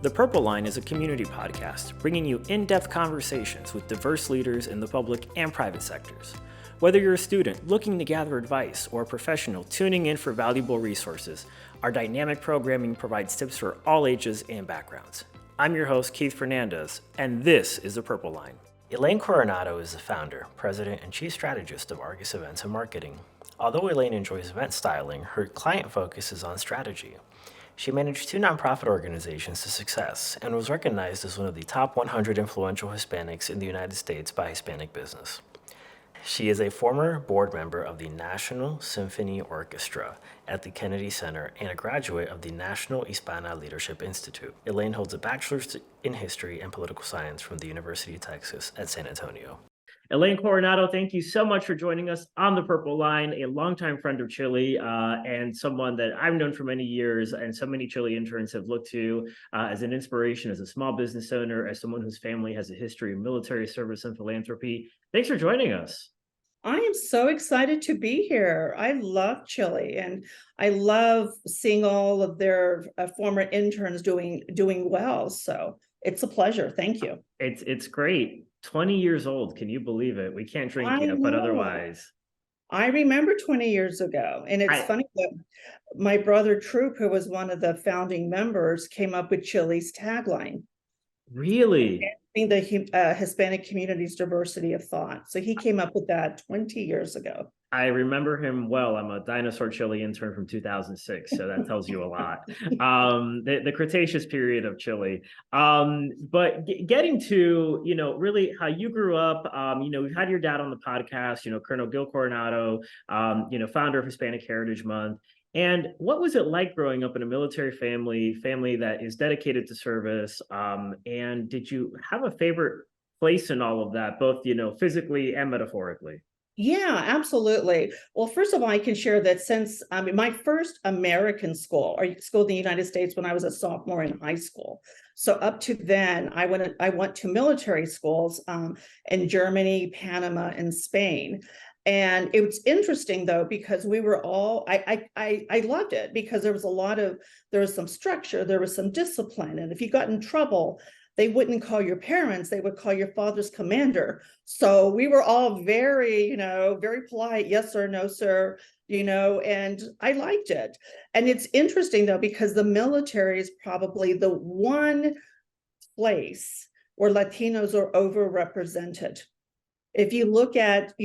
The Purple Line is a community podcast bringing you in-depth conversations with diverse leaders in the public and private sectors. Whether you're a student looking to gather advice or a professional tuning in for valuable resources, our dynamic programming provides tips for all ages and backgrounds. I'm your host, Keith Fernandez, and this is The Purple Line. Elaine Coronado is the founder, president, and chief strategist of Argus Events and Marketing. Although Elaine enjoys event styling, her client focus is on strategy. She managed 2 nonprofit organizations to success and was recognized as one of the top 100 influential Hispanics in the United States by Hispanic Business. She is a former board member of the National Symphony Orchestra at the Kennedy Center and a graduate of the National Hispana Leadership Institute. Elaine holds a bachelor's in history and political science from the University of Texas at San Antonio. Elaine Coronado, thank you so much for joining us on The Purple Line, a longtime friend of CHLI and someone that I've known for many years, and so many CHLI interns have looked to as an inspiration, as a small business owner, as someone whose family has a history of military service and philanthropy. Thanks for joining us. I am so excited to be here. I love CHLI, and I love seeing all of their former interns doing well. So it's a pleasure. Thank you. It's great. 20 years old. Can you believe it? We can't drink yet, but otherwise. I remember 20 years ago. And it's funny that my brother Troop, who was one of the founding members, came up with CHLI's tagline. Really? The Hispanic community's diversity of thought. So he came up with that 20 years ago. I remember him well. I'm a dinosaur CHLI intern from 2006, so that tells you a lot. The Cretaceous period of CHLI. But getting to, really how you grew up, we've had your dad on the podcast, Colonel Gil Coronado, founder of Hispanic Heritage Month. And what was it like growing up in a military family that is dedicated to service? And did you have a favorite place in all of that, both, physically and metaphorically? Yeah, absolutely. Well, first of all, I can share that since my first American school in the United States when I was a sophomore in high school. So up to then, I went to military schools in Germany, Panama, and Spain. And it was interesting though, because we were all, I loved it because there was some structure, there was some discipline. And if you got in trouble, they wouldn't call your parents, they would call your father's commander. So we were all very, very polite, yes sir, no sir, and I liked it. And it's interesting though, because the military is probably the one place where Latinos are overrepresented. If you look at,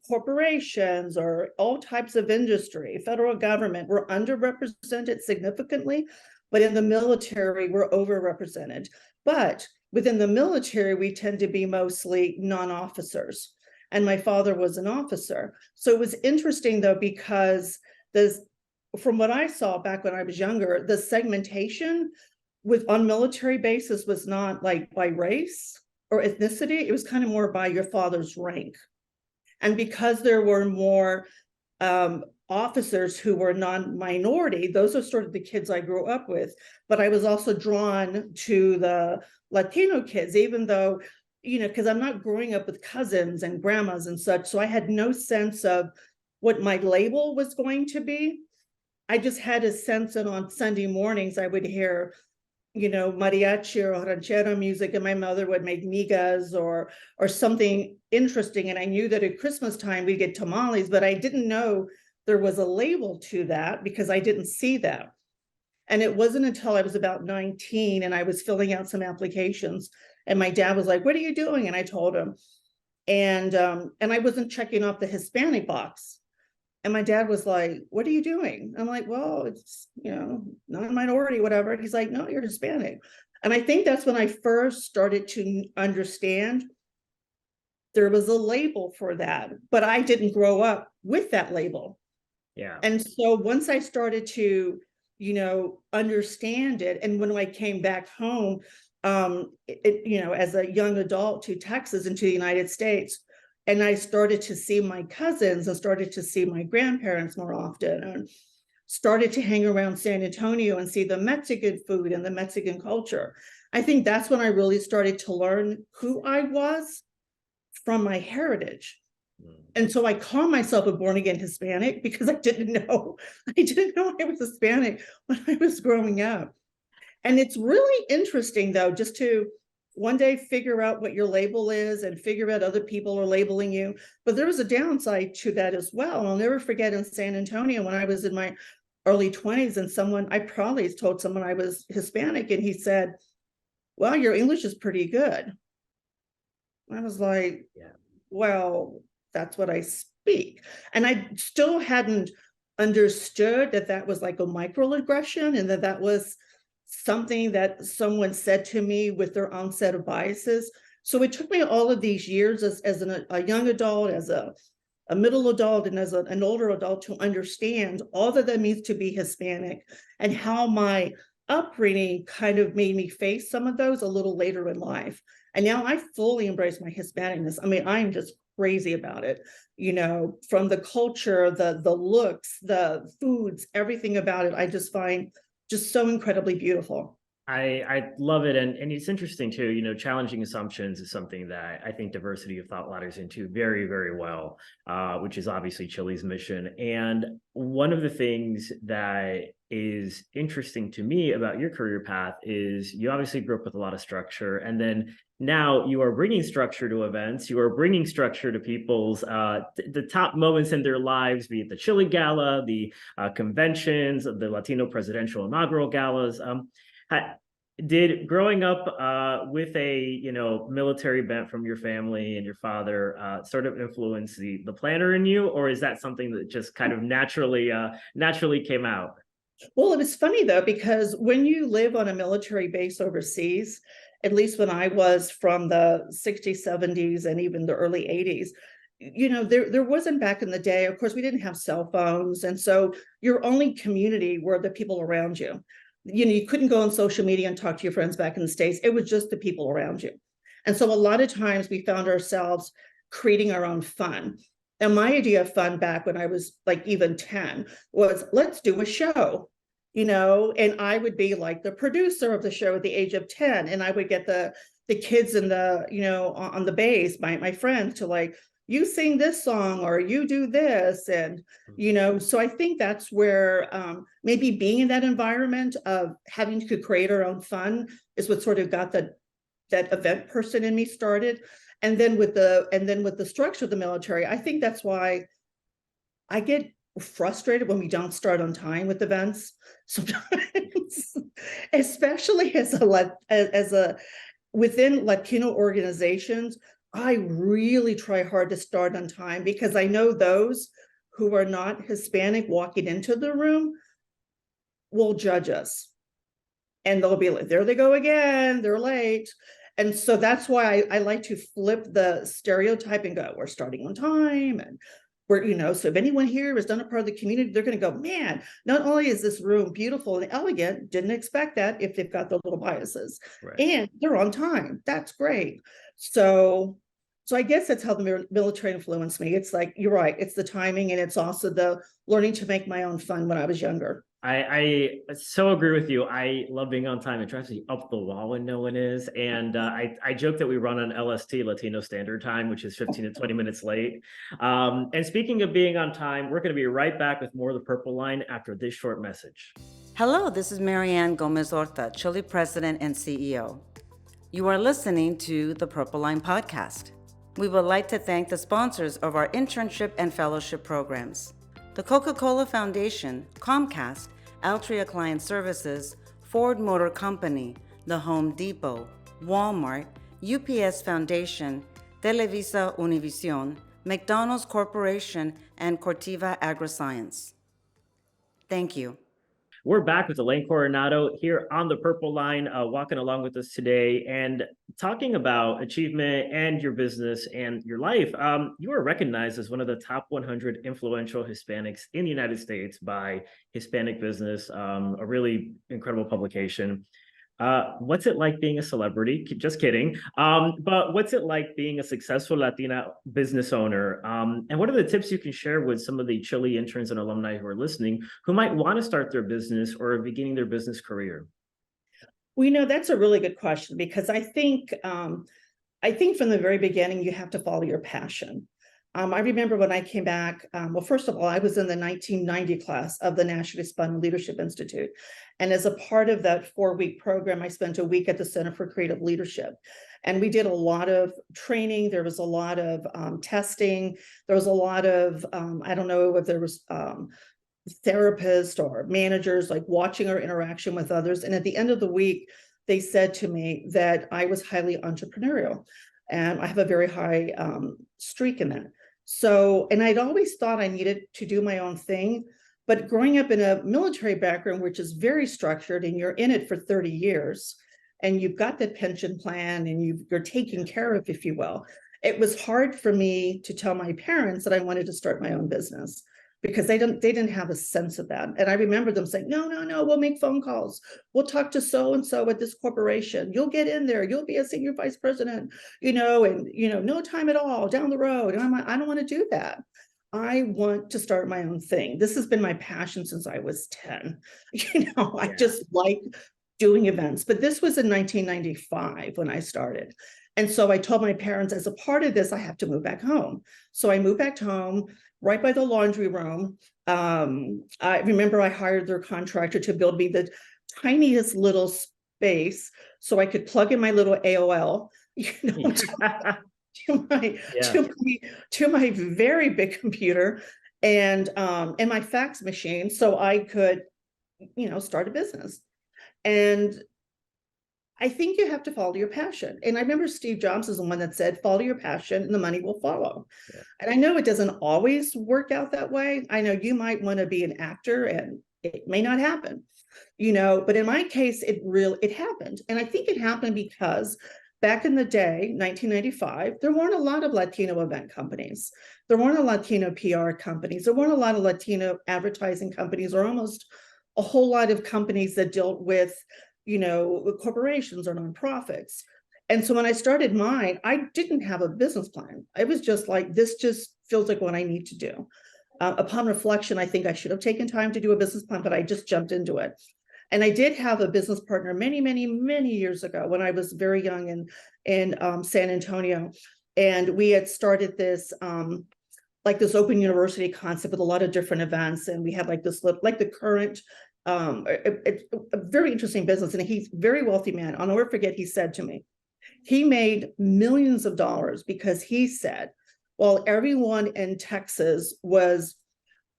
corporations or all types of industry, federal government, we're underrepresented significantly, but in the military, we're overrepresented. But within the military, we tend to be mostly non-officers. And my father was an officer. So it was interesting though, because from what I saw back when I was younger, the segmentation on military bases was not like by race or ethnicity, it was kind of more by your father's rank. And because there were more officers who were non-minority, those are sort of the kids I grew up with. But I was also drawn to the Latino kids, even though, because I'm not growing up with cousins and grandmas and such. So I had no sense of what my label was going to be. I just had a sense that on Sunday mornings I would hear mariachi or ranchero music, and my mother would make migas or something interesting. And I knew that at Christmas time we'd get tamales, but I didn't know there was a label to that because I didn't see that. And it wasn't until I was about 19 and I was filling out some applications and my dad was like, "What are you doing?" And I told him, and I wasn't checking off the Hispanic box. And my dad was like, "What are you doing?" I'm like, "Well, it's, non-minority, whatever." He's like, "No, you're Hispanic." And I think that's when I first started to understand there was a label for that, but I didn't grow up with that label. Yeah. And so once I started to, understand it, and when I came back home, as a young adult to Texas and to the United States, and I started to see my cousins and started to see my grandparents more often and started to hang around San Antonio and see the Mexican food and the Mexican culture. I think that's when I really started to learn who I was from my heritage. And so I call myself a born again Hispanic because I didn't know I was Hispanic when I was growing up. And it's really interesting, though, just to one day figure out what your label is and figure out other people are labeling you. But there was a downside to that as well. And I'll never forget in San Antonio when I was in my early 20s, and I probably told someone I was Hispanic, and he said, well, your English is pretty good. I was like, yeah, well, that's what I speak. And I still hadn't understood that that was like a microaggression, and that that was something that someone said to me with their own set of biases. So it took me all of these years as a young adult, as a middle adult, and as an older adult to understand all that means to be Hispanic, and how my upbringing kind of made me face some of those a little later in life. And now I fully embrace my Hispanicness. I mean, I'm just crazy about it, from the culture, the looks, the foods, everything about it. I just find just so incredibly beautiful. I love it. And it's interesting too, challenging assumptions is something that I think diversity of thought ladders into very, very well, which is obviously CHLI's mission. And one of the things that is interesting to me about your career path is you obviously grew up with a lot of structure, and then now you are bringing structure to events. You are bringing structure to people's the top moments in their lives, be it the CHLI Gala, the conventions, the Latino presidential inaugural galas. Did growing up with a military bent from your family and your father sort of influence the planner in you, or is that something that just kind of naturally came out? Well, it was funny though, because when you live on a military base overseas, at least when I was from the 60s, 70s, and even the early 80s, there wasn't, back in the day, of course, we didn't have cell phones. And so your only community were the people around you. You couldn't go on social media and talk to your friends back in the States. It was just the people around you. And so a lot of times we found ourselves creating our own fun. And my idea of fun back when I was like even 10 was, let's do a show, and I would be like the producer of the show at the age of 10. And I would get the kids in the, on the base, my friends, to like, you sing this song or you do this. And, so I think that's where maybe being in that environment of having to create our own fun is what sort of got that event person in me started. And then with the structure of the military, I think that's why I get frustrated when we don't start on time with events sometimes, especially as a within Latino organizations. I really try hard to start on time, because I know those who are not Hispanic walking into the room will judge us, and they'll be like, there they go again, they're late. And so that's why I like to flip the stereotype and go, we're starting on time, and we're, so if anyone here has done a part of the community, they're going to go, man, not only is this room beautiful and elegant, didn't expect that, if they've got the little biases, right, and they're on time. That's great. So I guess that's how the military influenced me. It's like, you're right. It's the timing, and it's also the learning to make my own fun when I was younger. I so agree with you. I love being on time. It drives me up the wall when no one is. And I joke that we run on LST, Latino Standard Time, which is 15 to 20 minutes late. And speaking of being on time, we're going to be right back with more of the Purple Line after this short message. Hello, this is Marianne Gomez-Horta, CHLI President and CEO. You are listening to the Purple Line podcast. We would like to thank the sponsors of our internship and fellowship programs: the Coca-Cola Foundation, Comcast, Altria Client Services, Ford Motor Company, the Home Depot, Walmart, UPS Foundation, Televisa Univision, McDonald's Corporation, and Corteva Agriscience. Thank you. We're back with Elaine Coronado here on the Purple Line, walking along with us today and talking about achievement and your business and your life. You are recognized as one of the top 100 influential Hispanics in the United States by Hispanic Business, a really incredible publication. What's it like being a celebrity? Just kidding. But what's it like being a successful Latina business owner? And what are the tips you can share with some of the CHLI interns and alumni who are listening, who might want to start their business or are beginning their business career? Well, that's a really good question, because I think from the very beginning, you have to follow your passion. I remember when I came back, well, first of all, I was in the 1990 class of the National Hispanic Leadership Institute. And as a part of that 4-week program, I spent a week at the Center for Creative Leadership. And we did a lot of training. There was a lot of testing. There was a lot of, I don't know if there was therapists or managers like watching our interaction with others. And at the end of the week, they said to me that I was highly entrepreneurial. And I have a very high streak in that. So, and I'd always thought I needed to do my own thing. But growing up in a military background, which is very structured, and you're in it for 30 years, and you've got that pension plan, and you're taken care of, if you will, it was hard for me to tell my parents that I wanted to start my own business, because they didn't have a sense of that. And I remember them saying, no, we'll make phone calls. We'll talk to so-and-so at this corporation. You'll get in there. You'll be a senior vice president, and, no time at all down the road. And I'm like, I don't want to do that. I want to start my own thing. This has been my passion since I was 10. I just like doing events. But this was in 1995 when I started. And so I told my parents, as a part of this, I have to move back home. So I moved back home, right by the laundry room. I remember I hired their contractor to build me the tiniest little space so I could plug in my little AOL, to my very big computer, and my fax machine, so I could, start a business. And I think you have to follow your passion. And I remember Steve Jobs is the one that said, follow your passion and the money will follow. Yeah. And I know it doesn't always work out that way. I know you might want to be an actor and it may not happen, but in my case, it happened. And I think it happened because back in the day, 1995, there weren't a lot of Latino event companies. There weren't a Latino PR companies. There weren't a lot of Latino advertising companies, or almost a whole lot of companies that dealt with corporations or nonprofits. And so when I started mine, I didn't have a business plan. I was just like, this just feels like what I need to do. Upon reflection, I think I should have taken time to do a business plan, but I just jumped into it. And I did have a business partner many, many, many years ago when I was very young in San Antonio. And we had started this this open university concept with a lot of different events. And we had the current it's a very interesting business, and he's a very wealthy man. I'll never forget, he said to me, he made millions of dollars because he said, while everyone in Texas was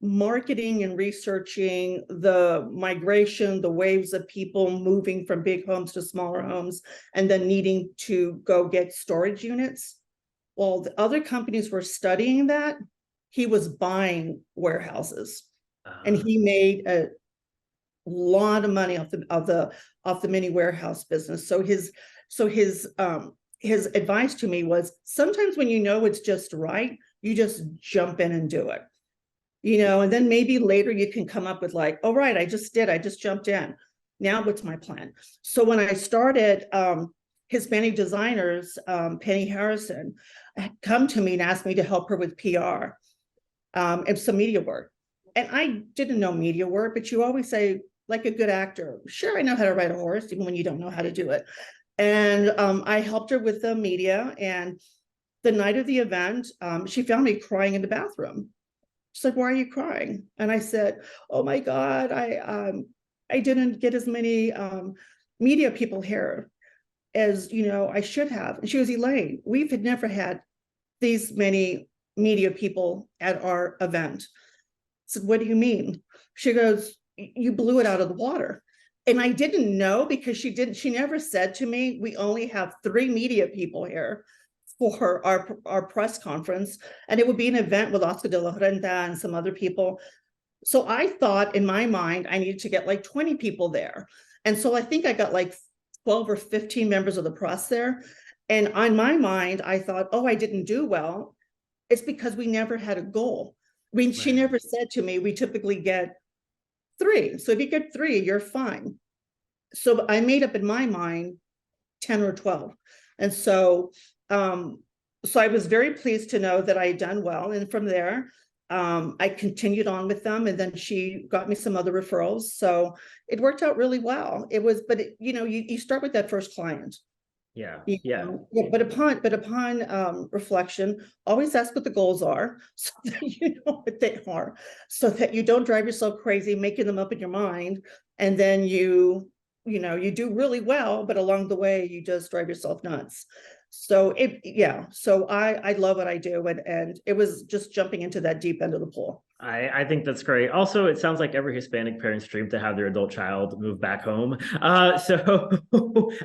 marketing and researching the migration, the waves of people moving from big homes to smaller homes, and then needing to go get storage units, while the other companies were studying that, he was buying warehouses. And he made a lot of money off the mini warehouse business. So his advice to me was, sometimes when it's just right, you just jump in and do it, and then maybe later you can come up with oh, right, I just jumped in. Now what's my plan? So when I started Hispanic Designers, Penny Harrison come to me and asked me to help her with PR and some media work. And I didn't know media work, but you always say, like a good actor, sure, I know how to ride a horse, even when you don't know how to do it. And I helped her with the media. And the night of the event, she found me crying in the bathroom. She's like, why are you crying? And I said, oh my God, I didn't get as many media people here as I should have. And she goes, Elaine, we've never had these many media people at our event. I said, what do you mean? She goes, you blew it out of the water. And I didn't know, because she never said to me, we only have 3 media people here for our press conference. And it would be an event with Oscar de la Renta and some other people. So I thought in my mind, I needed to get 20 people there. And so I think I got 12 or 15 members of the press there. And on my mind, I thought, oh, I didn't do well. It's because we never had a goal. She never said to me, we typically get 3. So if you get 3, you're fine. So I made up in my mind 10 or 12. And so I was very pleased to know that I had done well. And from there, I continued on with them. And then she got me some other referrals. So it worked out really well. You start with that first client. Yeah. You Yeah. know? Yeah, but upon reflection, always ask what the goals are, so that you know what they are, so that you don't drive yourself crazy making them up in your mind, and then you do really well, but along the way you just drive yourself nuts. So I love what I do, and it was just jumping into that deep end of the pool. I think that's great. Also, it sounds like every Hispanic parent's dream to have their adult child move back home. So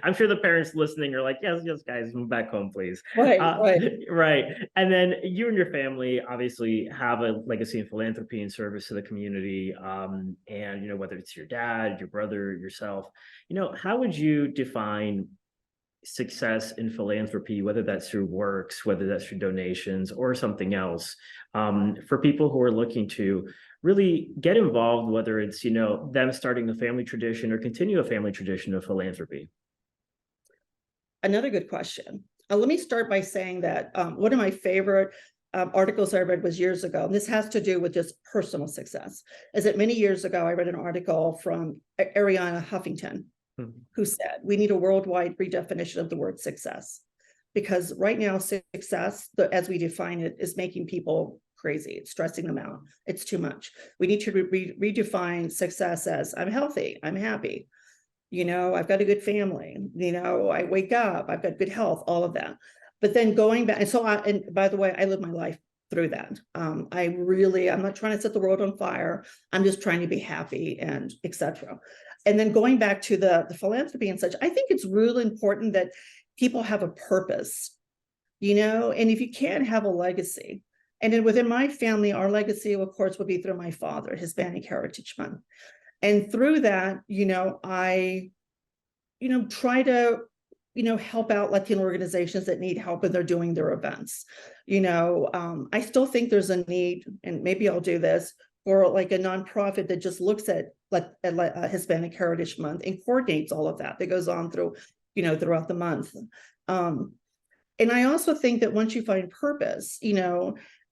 I'm sure the parents listening are like, yes, yes, guys, move back home, please. Right, Uh, right. right. And then you and your family obviously have a legacy in philanthropy and service to the community. And, whether it's your dad, your brother, yourself, how would you define success in philanthropy, whether that's through works, whether that's through donations or something else, for people who are looking to really get involved, whether it's, them starting a family tradition or continue a family tradition of philanthropy? Another good question. Let me start by saying that one of my favorite articles I read was years ago, and this has to do with just personal success, is that many years ago, I read an article from Ariana Huffington, who said, we need a worldwide redefinition of the word success. Because right now, success, as we define it, is making people crazy. It's stressing them out. It's too much. We need to redefine success as I'm healthy, I'm happy. I've got a good family. I wake up, I've got good health, all of that. But then going back, and by the way, I live my life through that. I'm not trying to set the world on fire. I'm just trying to be happy and etc. And then going back to the philanthropy and such, I think it's really important that people have a purpose, and if you can't have a legacy, and then within my family, our legacy, of course, would be through my father, Hispanic Heritage Month. And through that, I, try to, help out Latino organizations that need help and they're doing their events. I still think there's a need, and maybe I'll do this, for like a nonprofit that just looks at Hispanic Heritage Month and coordinates all of that goes on through, throughout the month. And I also think that once you find purpose,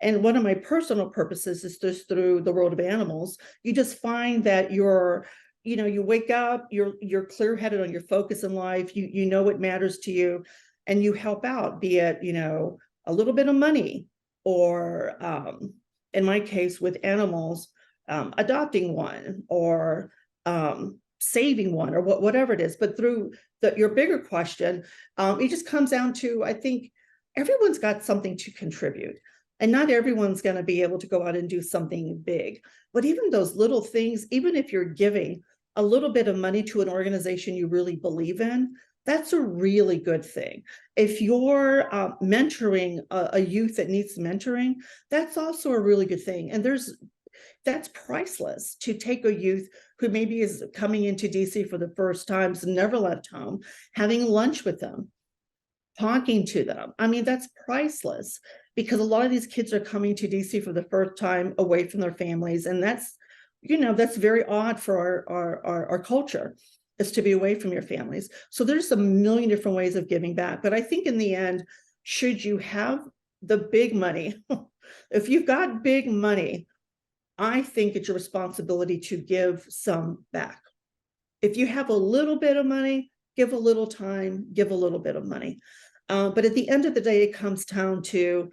and one of my personal purposes is just through the world of animals, you just find that you wake up, you're clear-headed on your focus in life, you know what matters to you, and you help out, be it, a little bit of money, or in my case with animals, adopting one, or saving one, or whatever it is. But through your bigger question, it just comes down to, I think everyone's got something to contribute. And not everyone's going to be able to go out and do something big. But even those little things, even if you're giving a little bit of money to an organization you really believe in, that's a really good thing. If you're mentoring a youth that needs mentoring, that's also a really good thing. And that's priceless, to take a youth who maybe is coming into DC for the first time, has never left home, having lunch with them, talking to them. I mean, that's priceless, because a lot of these kids are coming to DC for the first time away from their families. And that's very odd for our culture, is to be away from your families. So there's a million different ways of giving back. But I think in the end, should you have the big money, if you've got big money, I think it's your responsibility to give some back. If you have a little bit of money, give a little time, give a little bit of money. But at the end of the day, it comes down to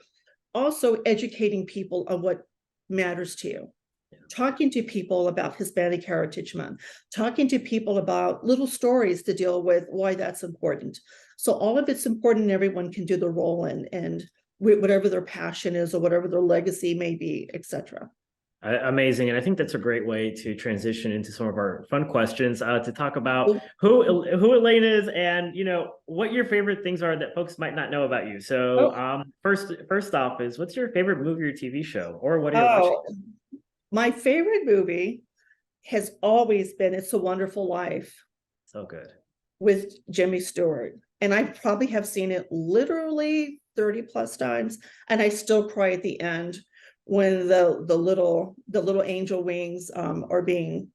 also educating people on what matters to you. Talking to people about Hispanic Heritage Month, talking to people about little stories to deal with why that's important. So all of it's important, and everyone can do the role and whatever their passion is, or whatever their legacy may be, etc. Amazing. And I think that's a great way to transition into some of our fun questions, to talk about who Elaine is, and, what your favorite things are that folks might not know about you. So first off is, what's your favorite movie or TV show, or what are you watching? My favorite movie has always been It's a Wonderful Life. So good. With Jimmy Stewart. And I probably have seen it literally 30 plus times. And I still cry at the end when the little angel wings are being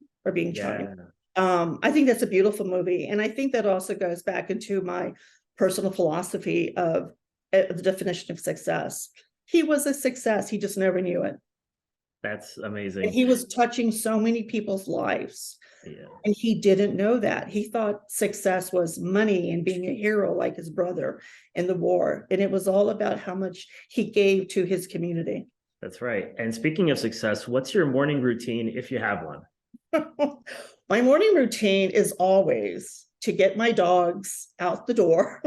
charmed. I think that's a beautiful movie. And I think that also goes back into my personal philosophy of the definition of success. He was a success. He just never knew it. That's amazing. And he was touching so many people's lives. Yeah. And he didn't know that. He thought success was money and being a hero like his brother in the war. And it was all about how much he gave to his community. That's right. And speaking of success, what's your morning routine if you have one? My morning routine is always to get my dogs out the door.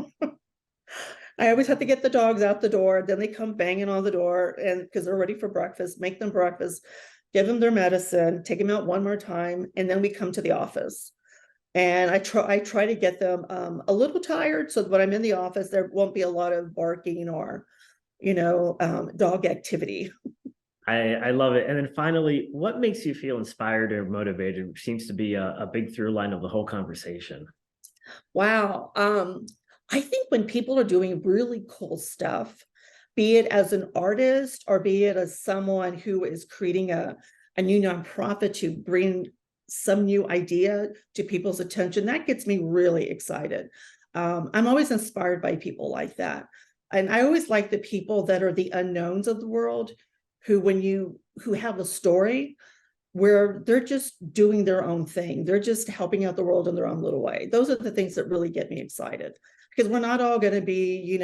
I always have to get the dogs out the door. Then they come banging on the door, and because they're ready for breakfast, make them breakfast, give them their medicine, take them out one more time, and then we come to the office. And I try to get them a little tired so that when I'm in the office, there won't be a lot of barking or, dog activity. I love it. And then finally, what makes you feel inspired or motivated, which seems to be a big through line of the whole conversation? Wow. I think when people are doing really cool stuff, be it as an artist or be it as someone who is creating a new nonprofit to bring some new idea to people's attention, that gets me really excited. I'm always inspired by people like that. And I always like the people that are the unknowns of the world, who have a story where they're just doing their own thing. They're just helping out the world in their own little way. Those are the things that really get me excited, because we're not all going to be,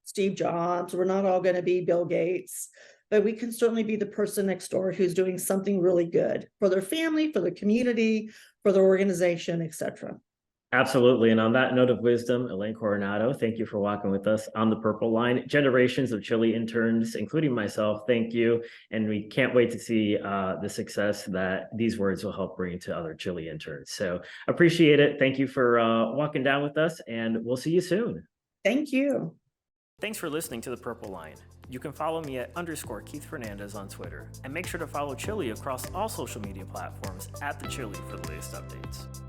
Steve Jobs. We're not all going to be Bill Gates, but we can certainly be the person next door who's doing something really good for their family, for their community, for their organization, etc. Absolutely. And on that note of wisdom, Elaine Coronado, thank you for walking with us on the Purple Line. Generations of CHLI interns, including myself, thank you. And we can't wait to see the success that these words will help bring to other CHLI interns. So appreciate it. Thank you for walking down with us, and we'll see you soon. Thank you. Thanks for listening to the Purple Line. You can follow me at _Keith Fernandez on Twitter, and make sure to follow CHLI across all social media platforms at the CHLI for the latest updates.